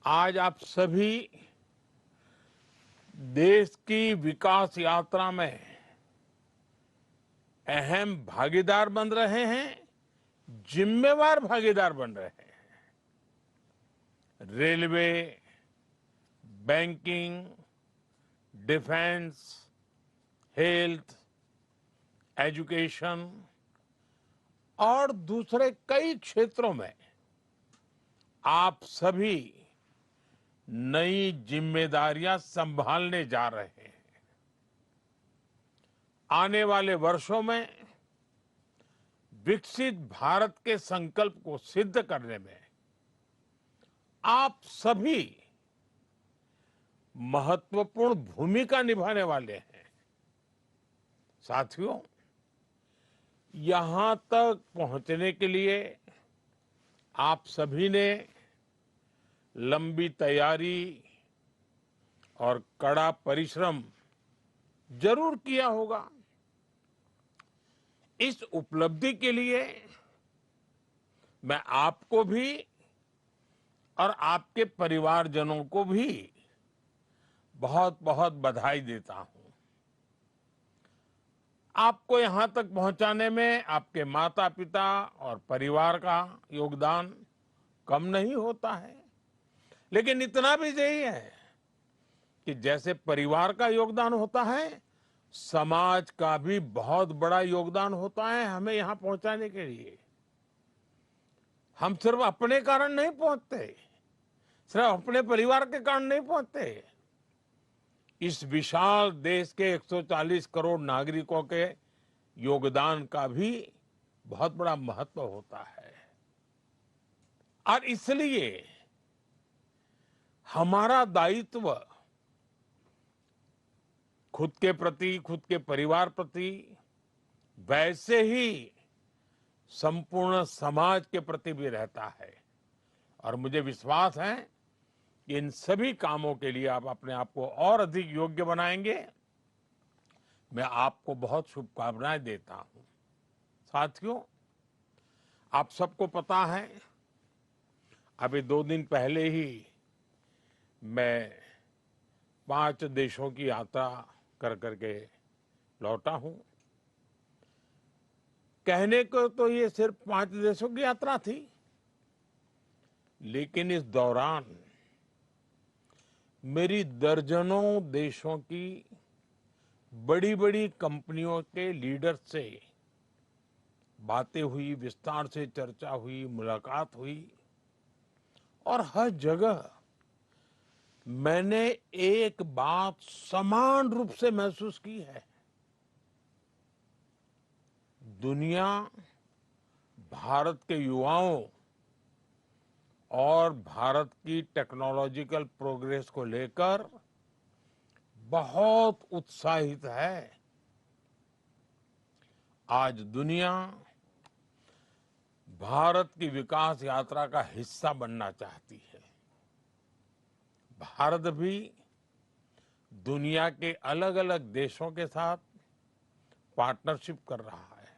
आज आप सभी देश की विकास यात्रा में अहम भागीदार बन रहे हैं, जिम्मेवार भागीदार बन रहे हैं। Railway, banking, defence, health, education और दूसरे कई क्षेत्रों में आप सभी नई जिम्मेदारियां संभालने जा रहे हैं। आने वाले वर्षों में विकसित भारत के संकल्प को सिद्ध करने में आप सभी महत्वपूर्ण भूमिका निभाने वाले हैं। साथियों, यहां तक पहुंचने के लिए आप सभी ने लंबी तैयारी और कड़ा परिश्रम जरूर किया होगा। इस उपलब्धि के लिए मैं आपको भी और आपके परिवारजनों को भी बहुत बहुत बधाई देता हूं। आपको यहां तक पहुंचाने में आपके माता पिता और परिवार का योगदान कम नहीं होता है, लेकिन इतना भी सही है कि जैसे परिवार का योगदान होता है, समाज का भी बहुत बड़ा योगदान होता है हमें यहां पहुंचाने के लिए। हम सिर्फ अपने कारण नहीं पहुंचते, सिर्फ अपने परिवार के कारण नहीं पहुंचते। इस विशाल देश के 140 करोड़ नागरिकों के योगदान का भी बहुत बड़ा महत्व होता है। और इसलिए हमारा दायित्व खुद के प्रति, खुद के परिवार प्रति, वैसे ही संपूर्ण समाज के प्रति भी रहता है। और मुझे विश्वास है कि इन सभी कामों के लिए आप अपने आप को और अधिक योग्य बनाएंगे। मैं आपको बहुत शुभकामनाएं देता हूं। साथियों, आप सबको पता है, अभी 2 दिन पहले ही मैं 5 देशों की यात्रा कर करके लौटा हूं। कहने को तो ये सिर्फ 5 देशों की यात्रा थी, लेकिन इस दौरान मेरी दर्जनों देशों की बड़ी बड़ी कंपनियों के लीडर से बातें हुई, विस्तार से चर्चा हुई, मुलाकात हुई। और हर जगह मैंने एक बात समान रूप से महसूस की है। दुनिया भारत के युवाओं और भारत की टेक्नोलॉजिकल प्रोग्रेस को लेकर बहुत उत्साहित है। आज दुनिया भारत की विकास यात्रा का हिस्सा बनना चाहती है। भारत भी दुनिया के अलग अलग देशों के साथ पार्टनरशिप कर रहा है।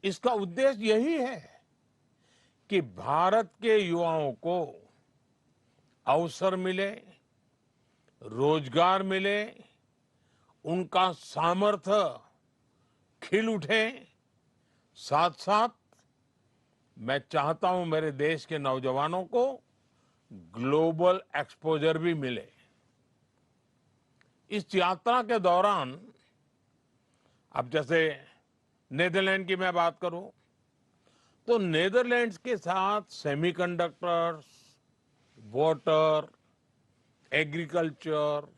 इसका उद्देश्य यही है कि भारत के युवाओं को अवसर मिले, रोजगार मिले, उनका सामर्थ्य खिल उठे। साथ साथ मैं चाहता हूं मेरे देश के नौजवानों को ग्लोबल एक्सपोजर भी मिले। इस यात्रा के दौरान, अब जैसे नेदरलैंड की मैं बात करूं, तो नेदरलैंड्स के साथ सेमीकंडक्टर्स, वाटर, एग्रीकल्चर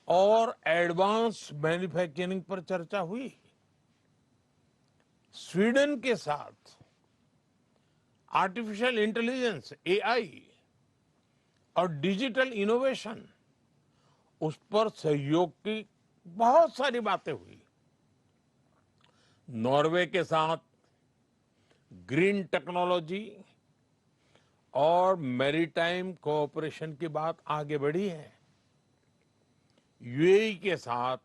और एडवांस मैन्युफैक्चरिंग पर चर्चा हुई। स्वीडन के साथ आर्टिफिशियल इंटेलिजेंस, एआई और डिजिटल इनोवेशन, उस पर सहयोग की बहुत सारी बातें हुई। नॉर्वे के साथ ग्रीन टेक्नोलॉजी और मैरीटाइम कोऑपरेशन की बात आगे बढ़ी है। यूएई के साथ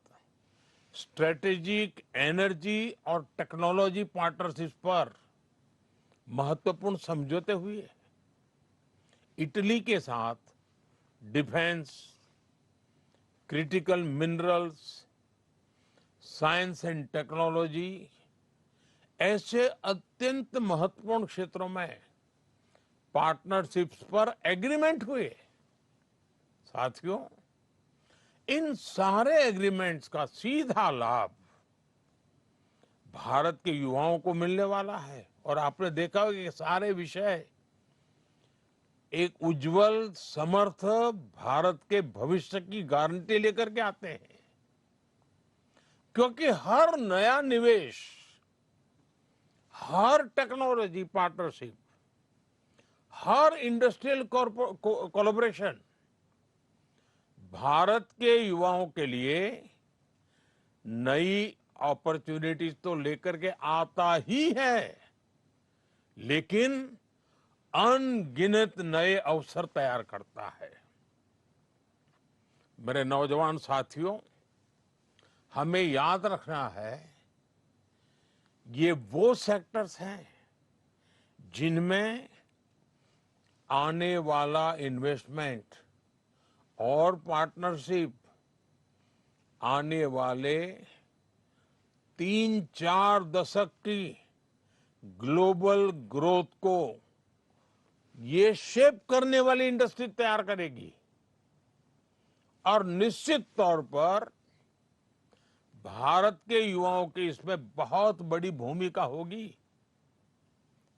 स्ट्रेटेजिक एनर्जी और टेक्नोलॉजी पार्टनरशिप पर महत्वपूर्ण समझौते हुए। इटली के साथ defence, critical minerals, science and technology ऐसे अत्यंत महत्वपूर्ण क्षेत्रों में पार्टनरशिप्स पर एग्रीमेंट हुए। साथियों, इन सारे एग्रीमेंट्स का सीधा लाभ भारत के युवाओं को मिलने वाला है। और आपने देखा होगा कि सारे विषय एक उज्जवल समर्थ भारत के भविष्य की गारंटी लेकर के आते हैं, क्योंकि हर नया निवेश, हर टेक्नोलॉजी पार्टनरशिप, हर इंडस्ट्रियल कोलैबोरेशन भारत के युवाओं के लिए नई अपॉर्चुनिटीज तो लेकर के आता ही है, लेकिन अनगिनत नए अवसर तैयार करता है। मेरे नौजवान साथियों, हमें याद रखना है, ये वो सेक्टर्स हैं जिनमें आने वाला इन्वेस्टमेंट और पार्टनरशिप आने वाले 3-4 दशक की ग्लोबल ग्रोथ को ये शेप करने वाली इंडस्ट्री तैयार करेगी। और निश्चित तौर पर भारत के युवाओं की इसमें बहुत बड़ी भूमिका होगी।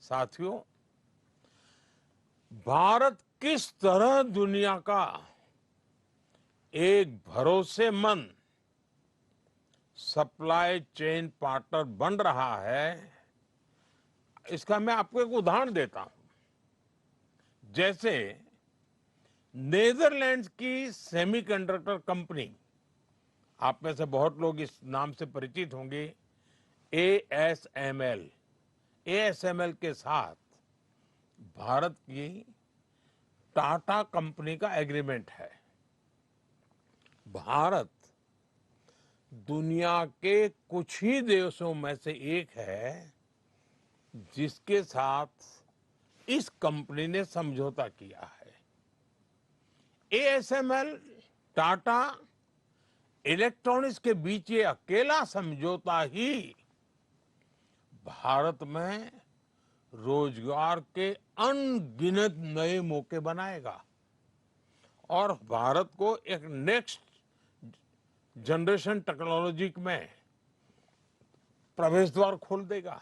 साथियों, भारत किस तरह दुनिया का एक भरोसेमंद सप्लाई चेन पार्टनर बन रहा है, इसका मैं आपको एक उदाहरण देता हूं। जैसे नेदरलैंड्स की सेमीकंडक्टर कंपनी, आप में से बहुत लोग इस नाम से परिचित होंगे, एएसएमएल। एएसएमएल के साथ भारत की टाटा कंपनी का एग्रीमेंट है। भारत दुनिया के कुछ ही देशों में से एक है जिसके साथ इस कंपनी ने समझौता किया है। एएसएमएल, टाटा, इलेक्ट्रॉनिक्स के बीच ये अकेला समझौता ही भारत में रोजगार के अनगिनत नए मौके बनाएगा और भारत को एक नेक्स्ट जनरेशन टेक्नोलॉजी में प्रवेश द्वार खोल देगा।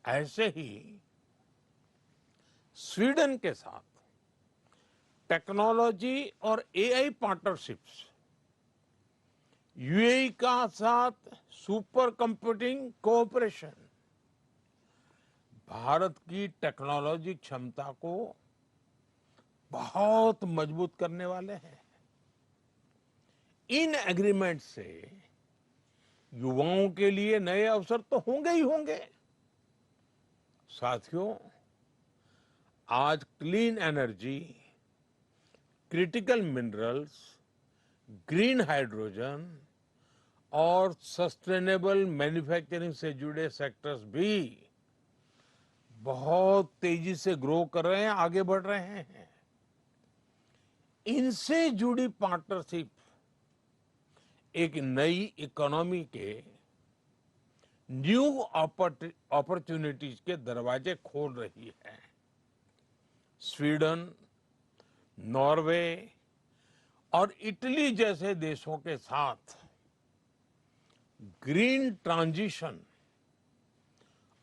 ऐसे ही स्वीडन के साथ टेक्नोलॉजी और एआई पार्टनरशिप्स, यूएई का साथ सुपर कंप्यूटिंग कोऑपरेशन भारत की टेक्नोलॉजी क्षमता को बहुत मजबूत करने वाले हैं। इन एग्रीमेंट से युवाओं के लिए नए अवसर तो होंगे ही होंगे। साथियों, आज clean energy, critical minerals, green hydrogen और सस्टेनेबल मैन्युफैक्चरिंग से जुड़े सेक्टर्स भी बहुत तेजी से ग्रो कर रहे हैं, आगे बढ़ रहे हैं। इनसे जुड़ी पार्टनरशिप एक नई इकोनॉमी के न्यू अपॉर्चुनिटीज के दरवाजे खोल रही है। स्वीडन, नॉर्वे और इटली जैसे देशों के साथ ग्रीन ट्रांजिशन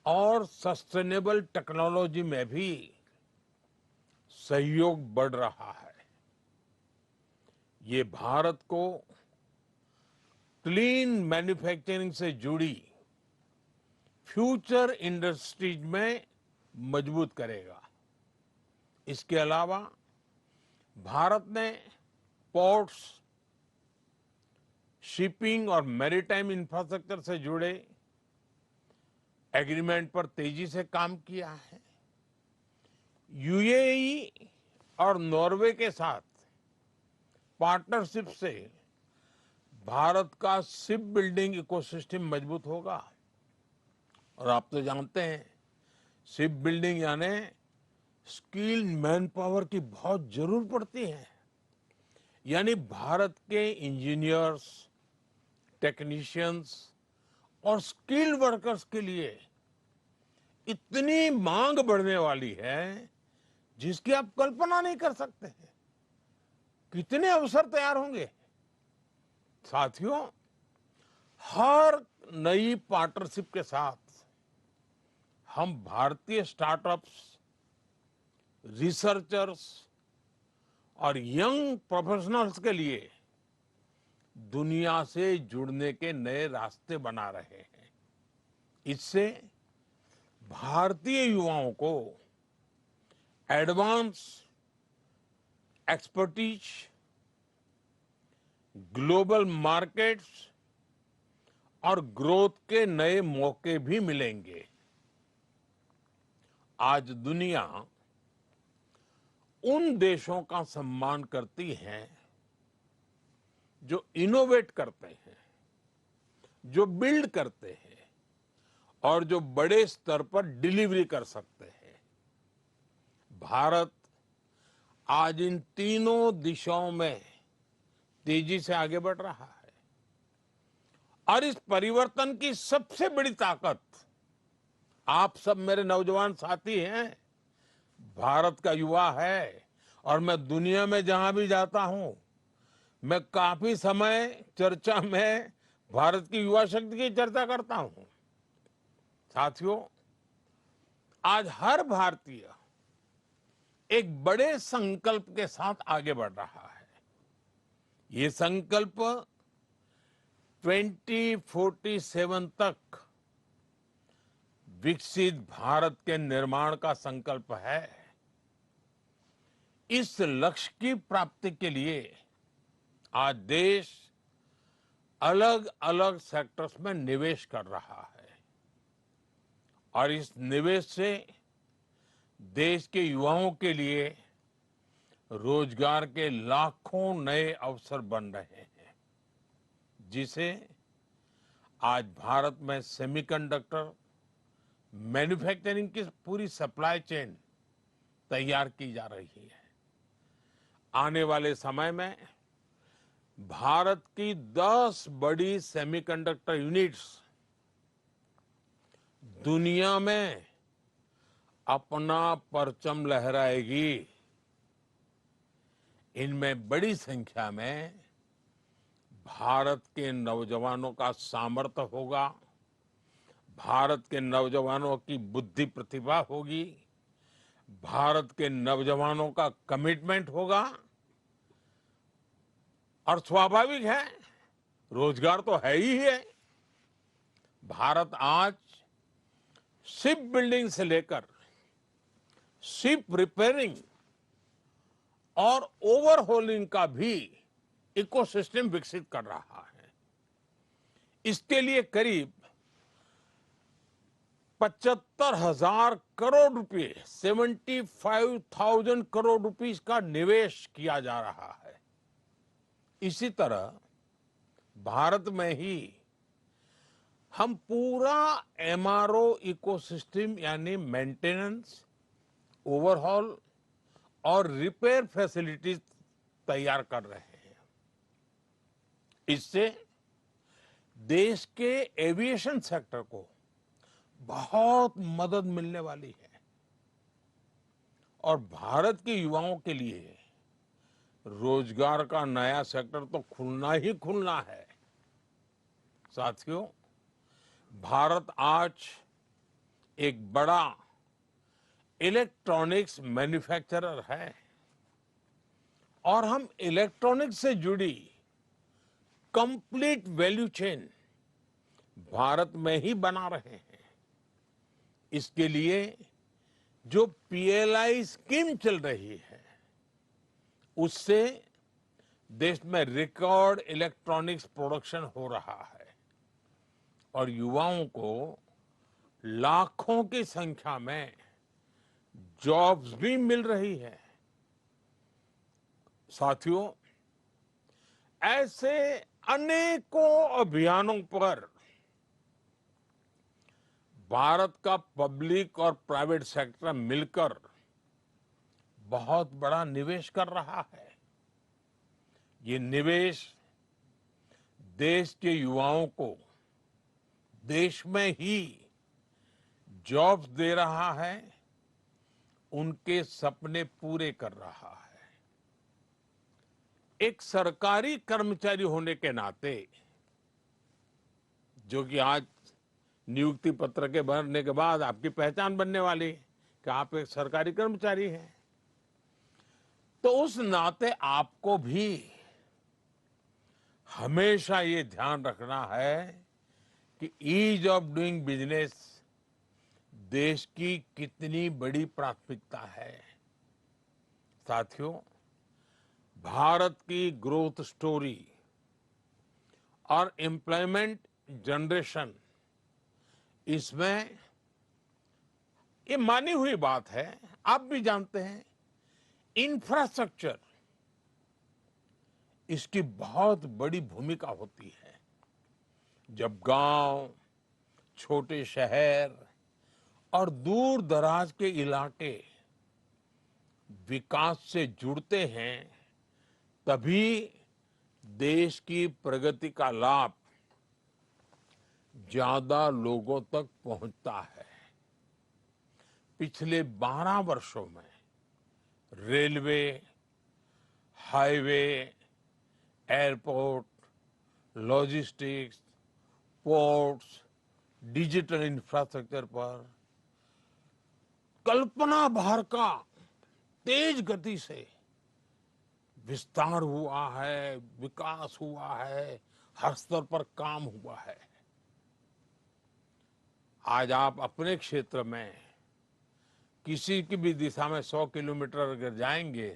और सस्टेनेबल टेक्नोलॉजी में भी सहयोग बढ़ रहा है। ये भारत को क्लीन मैन्युफैक्चरिंग से जुड़ी फ्यूचर इंडस्ट्रीज में मजबूत करेगा। इसके अलावा भारत ने पोर्ट्स, शिपिंग और मैरीटाइम इंफ्रास्ट्रक्चर से जुड़े एग्रीमेंट पर तेजी से काम किया है। यूएई और नॉर्वे के साथ पार्टनरशिप से भारत का शिप बिल्डिंग इकोसिस्टम मजबूत होगा। और आप तो जानते हैं, शिप बिल्डिंग यानी स्किल्ड मैन पावर की बहुत जरूर पड़ती है। यानी भारत के इंजीनियर्स, टेक्नीशियंस और स्किल्ड वर्कर्स के लिए इतनी मांग बढ़ने वाली है जिसकी आप कल्पना नहीं कर सकते हैं। कितने अवसर तैयार होंगे। साथियों, हर नई पार्टनरशिप के साथ हम भारतीय स्टार्टअप्स, रिसर्चर्स और यंग प्रोफेशनल्स के लिए दुनिया से जुड़ने के नए रास्ते बना रहे हैं। इससे भारतीय युवाओं को एडवांस एक्सपर्टीज, ग्लोबल मार्केट्स और ग्रोथ के नए मौके भी मिलेंगे। आज दुनिया उन देशों का सम्मान करती है जो इनोवेट करते हैं, जो बिल्ड करते हैं और जो बड़े स्तर पर डिलीवरी कर सकते हैं। भारत आज इन तीनों दिशाओं में तेजी से आगे बढ़ रहा है और इस परिवर्तन की सबसे बड़ी ताकत आप सब मेरे नौजवान साथी हैं, भारत का युवा है। और मैं दुनिया में जहां भी जाता हूं, मैं काफी समय चर्चा में भारत की युवा शक्ति की चर्चा करता हूं। साथियों, आज हर भारतीय एक बड़े संकल्प के साथ आगे बढ़ रहा है। ये संकल्प 2047 तक विकसित भारत के निर्माण का संकल्प है। इस लक्ष्य की प्राप्ति के लिए आज देश अलग अलग सेक्टर्स में निवेश कर रहा है और इस निवेश से देश के युवाओं के लिए रोजगार के लाखों नए अवसर बन रहे हैं, जिसे आज भारत में सेमीकंडक्टर मैन्युफैक्चरिंग की पूरी सप्लाई चेन तैयार की जा रही है। आने वाले समय में भारत की 10 बड़ी सेमीकंडक्टर यूनिट्स दुनिया में अपना परचम लहराएगी। इनमें बड़ी संख्या में भारत के नौजवानों का सामर्थ्य होगा, भारत के नौजवानों की बुद्धि प्रतिभा होगी, भारत के नौजवानों का कमिटमेंट होगा और स्वाभाविक है, रोजगार तो है ही है। भारत आज शिप बिल्डिंग से लेकर शिप रिपेयरिंग और ओवरहोलिंग का भी इकोसिस्टम विकसित कर रहा है। इसके लिए करीब 75,000 करोड़ रुपए, 75,000 करोड़ रुपीस का निवेश किया जा रहा है। इसी तरह भारत में ही हम पूरा एमआरओ इकोसिस्टम यानी मेंटेनेंस, ओवरहॉल और रिपेयर फैसिलिटीज तैयार कर रहे हैं। इससे देश के एविएशन सेक्टर को बहुत मदद मिलने वाली है और भारत के युवाओं के लिए रोजगार का नया सेक्टर तो खुलना ही खुलना है। साथियों, भारत आज एक बड़ा इलेक्ट्रॉनिक्स मैन्युफैक्चरर है और हम इलेक्ट्रॉनिक्स से जुड़ी कंप्लीट वैल्यू चेन भारत में ही बना रहे हैं। इसके लिए जो पीएलआई स्कीम चल रही है, उससे देश में रिकॉर्ड इलेक्ट्रॉनिक्स प्रोडक्शन हो रहा है और युवाओं को लाखों की संख्या में जॉब्स भी मिल रही है। साथियों, ऐसे अनेकों अभियानों पर भारत का पब्लिक और प्राइवेट सेक्टर मिलकर बहुत बड़ा निवेश कर रहा है। ये निवेश देश के युवाओं को देश में ही जॉब्स दे रहा है, उनके सपने पूरे कर रहा है। एक सरकारी कर्मचारी होने के नाते, जो कि आज नियुक्ति पत्र के भरने के बाद आपकी पहचान बनने वाली कि आप एक सरकारी कर्मचारी हैं, तो उस नाते आपको भी हमेशा ये ध्यान रखना है कि ईज ऑफ डूइंग बिजनेस देश की कितनी बड़ी प्राथमिकता है। साथियों, भारत की ग्रोथ स्टोरी और एम्प्लॉयमेंट जनरेशन, इसमें ये मानी हुई बात है, आप भी जानते हैं, इंफ्रास्ट्रक्चर इसकी बहुत बड़ी भूमिका होती है। जब गांव, छोटे शहर और दूर दराज के इलाके विकास से जुड़ते हैं, तभी देश की प्रगति का लाभ ज्यादा लोगों तक पहुंचता है। पिछले 12 वर्षों में railway, highway, airport, logistics, ports, digital infrastructure पर कल्पना भर का तेज गति से विस्तार हुआ है, विकास हुआ है, हर स्तर पर काम हुआ है। आज आप अपने क्षेत्र में किसी की भी दिशा में 100 किलोमीटर अगर जाएंगे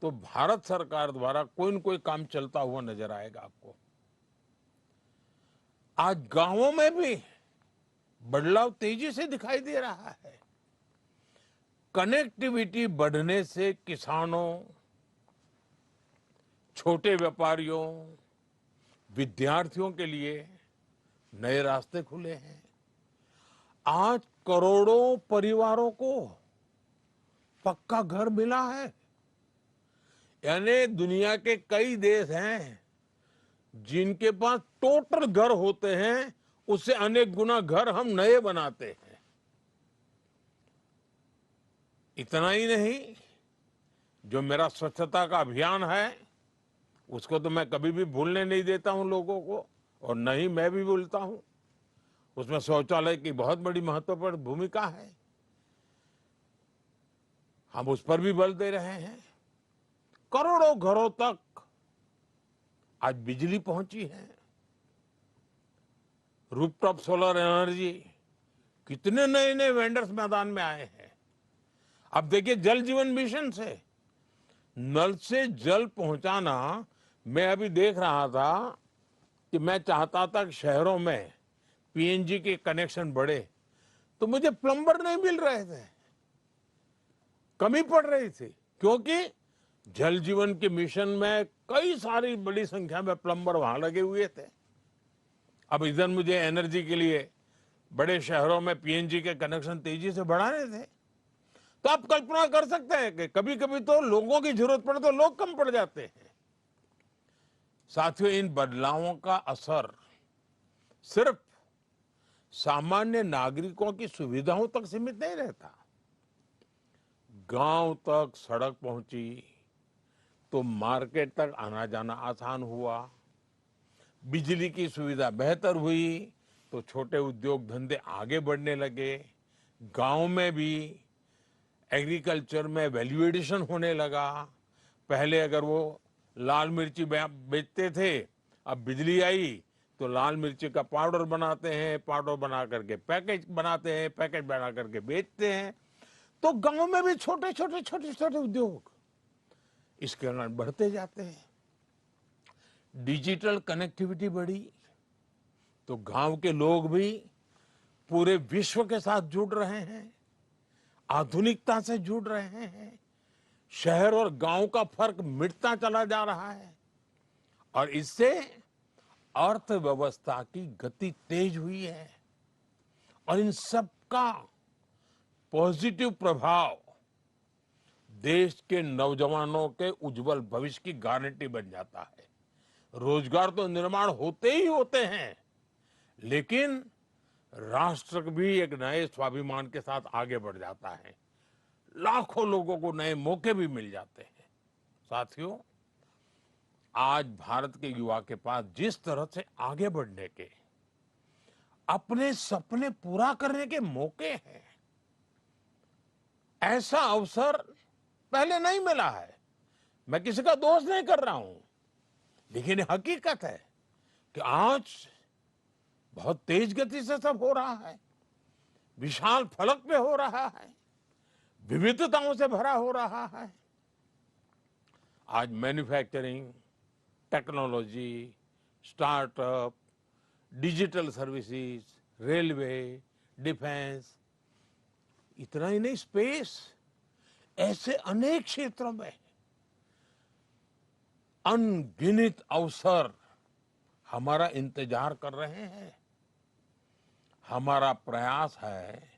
तो भारत सरकार द्वारा कोई न कोई काम चलता हुआ नजर आएगा आपको। आज गांवों में भी बदलाव तेजी से दिखाई दे रहा है। कनेक्टिविटी बढ़ने से किसानों, छोटे व्यापारियों, विद्यार्थियों के लिए नए रास्ते खुले हैं। आज करोड़ों परिवारों को पक्का घर मिला है। यानी दुनिया के कई देश हैं जिनके पास टोटल घर होते हैं, उससे अनेक गुना घर हम नए बनाते हैं। इतना ही नहीं, जो मेरा स्वच्छता का अभियान है उसको तो मैं कभी भी भूलने नहीं देता हूं लोगों को, और न ही मैं भी भूलता हूं। उसमें शौचालय की बहुत बड़ी महत्वपूर्ण भूमिका है, हम उस पर भी बल दे रहे हैं। करोड़ों घरों तक आज बिजली पहुंची है। रूफटॉप सोलर एनर्जी, कितने नए नए वेंडर्स मैदान में आए हैं। अब देखिए, जल जीवन मिशन से नल से जल पहुंचाना, मैं अभी देख रहा था कि मैं चाहता था कि शहरों में पीएनजी के कनेक्शन बढ़े, तो मुझे प्लम्बर नहीं मिल रहे थे, कमी पड़ रही थी, क्योंकि जल जीवन के मिशन में कई सारी बड़ी संख्या में प्लम्बर वहां लगे हुए थे। अब इधर मुझे एनर्जी के लिए बड़े शहरों में पीएनजी के कनेक्शन तेजी से बढ़ाने थे। तो आप कल्पना कर सकते हैं कि कभी कभी तो लोगों की जरूरत पड़े तो लोग कम पड़ जाते हैं। साथियों, इन बदलावों का असर सिर्फ सामान्य नागरिकों की सुविधाओं तक सीमित नहीं रहता। गांव तक सड़क पहुंची तो मार्केट तक आना जाना आसान हुआ, बिजली की सुविधा बेहतर हुई तो छोटे उद्योग धंधे आगे बढ़ने लगे, गांव में भी एग्रीकल्चर में वैल्यू एडिशन होने लगा। पहले अगर वो लाल मिर्ची बेचते थे, अब बिजली आई तो लाल मिर्ची का पाउडर बनाते हैं, पाउडर बना करके पैकेज बनाते हैं, पैकेज बना करके बेचते हैं। तो गांव में भी छोटे छोटे उद्योग इसके कारण बढ़ते जाते हैं। डिजिटल कनेक्टिविटी बढ़ी तो गांव के लोग भी पूरे विश्व के साथ जुड़ रहे हैं, आधुनिकता से जुड़ रहे हैं। शहर और गांव का फर्क मिटता चला जा रहा है और इससे अर्थव्यवस्था की गति तेज हुई है। और इन सब का पॉजिटिव प्रभाव देश के नौजवानों के उज्जवल भविष्य की गारंटी बन जाता है। रोजगार तो निर्माण होते ही होते हैं, लेकिन राष्ट्र भी एक नए स्वाभिमान के साथ आगे बढ़ जाता है। लाखों लोगों को नए मौके भी मिल जाते हैं। साथियों, आज भारत के युवा के पास जिस तरह से आगे बढ़ने के, अपने सपने पूरा करने के मौके हैं, ऐसा अवसर पहले नहीं मिला है। मैं किसी का दोष नहीं कर रहा हूं, लेकिन ये हकीकत है कि आज बहुत तेज गति से सब हो रहा है, विशाल फलक पे हो रहा है, विविधताओं से भरा हो रहा है। आज manufacturing, technology, startup, digital services, railway, defence, इतना ही नहीं, स्पेस, ऐसे अनेक क्षेत्रों में अनगिनत अवसर हमारा इंतजार कर रहे हैं। हमारा प्रयास है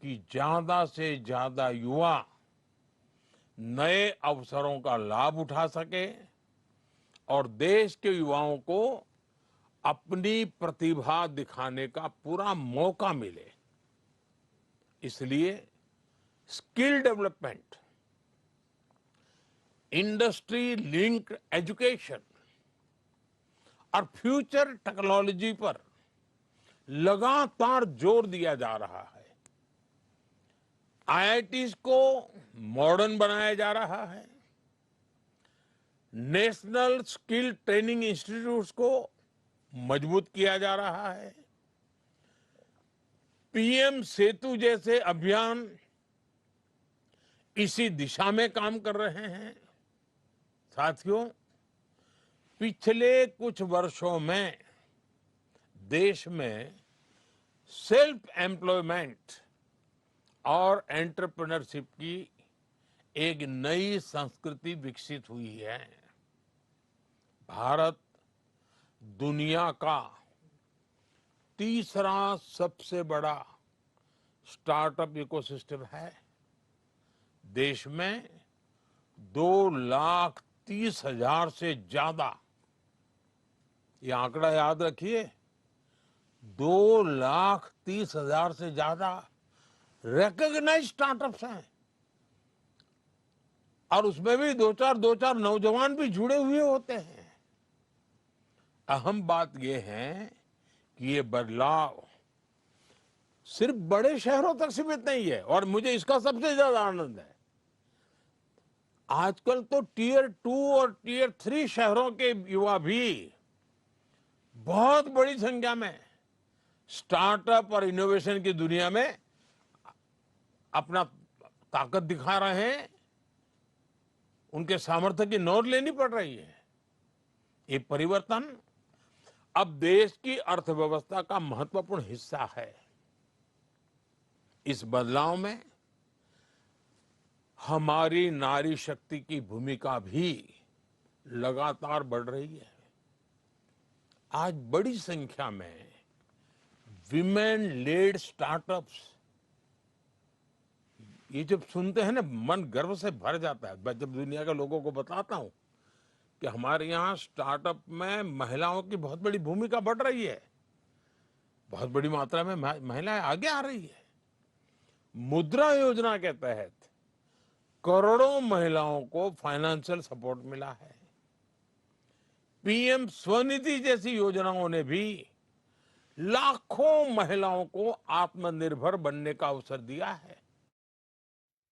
कि ज्यादा से ज्यादा युवा नए अवसरों का लाभ उठा सके और देश के युवाओं को अपनी प्रतिभा दिखाने का पूरा मौका मिले। इसलिए skill development, industry linked education और फ्यूचर टेक्नोलॉजी पर लगातार जोर दिया जा रहा है। आईआईटीज को मॉडर्न बनाया जा रहा है। नेशनल स्किल ट्रेनिंग इंस्टीट्यूट्स को मजबूत किया जा रहा है। पीएम सेतु जैसे अभियान इसी दिशा में काम कर रहे हैं। साथियों, पिछले कुछ वर्षों में देश में सेल्फ एम्प्लॉयमेंट और एंटरप्रेन्योरशिप की एक नई संस्कृति विकसित हुई है। भारत दुनिया का तीसरा सबसे बड़ा स्टार्टअप इकोसिस्टम है। देश में 2,30,000 से ज्यादा, ये आंकड़ा याद रखिए, 2,30,000 से ज्यादा रिकॉग्नाइज्ड स्टार्टअप्स हैं। और उसमें भी दो चार नौजवान भी जुड़े हुए होते हैं। अहम बात यह है कि ये बदलाव सिर्फ बड़े शहरों तक सीमित नहीं है, और मुझे इसका सबसे ज्यादा आनंद है। आजकल तो टियर 2 और टियर 3 शहरों के युवा भी बहुत बड़ी संख्या में स्टार्टअप और इनोवेशन की दुनिया में अपना ताकत दिखा रहे हैं। उनके सामर्थ्य की नोट लेनी पड़ रही है। ये परिवर्तन अब देश की अर्थव्यवस्था का महत्वपूर्ण हिस्सा है। इस बदलाव में हमारी नारी शक्ति की भूमिका भी लगातार बढ़ रही है। आज बड़ी संख्या में विमेन लेड स्टार्टअप्स, ये जब सुनते हैं ना, मन गर्व से भर जाता है। मैं जब दुनिया के लोगों को बताता हूं कि हमारे यहाँ स्टार्टअप में महिलाओं की बहुत बड़ी भूमिका बढ़ रही है, बहुत बड़ी मात्रा में महिलाएं आगे आ रही है। मुद्रा योजना के तहत करोड़ों महिलाओं को फाइनेंशियल सपोर्ट मिला है। पीएम स्वनिधि जैसी योजनाओं ने भी लाखों महिलाओं को आत्मनिर्भर बनने का अवसर दिया है।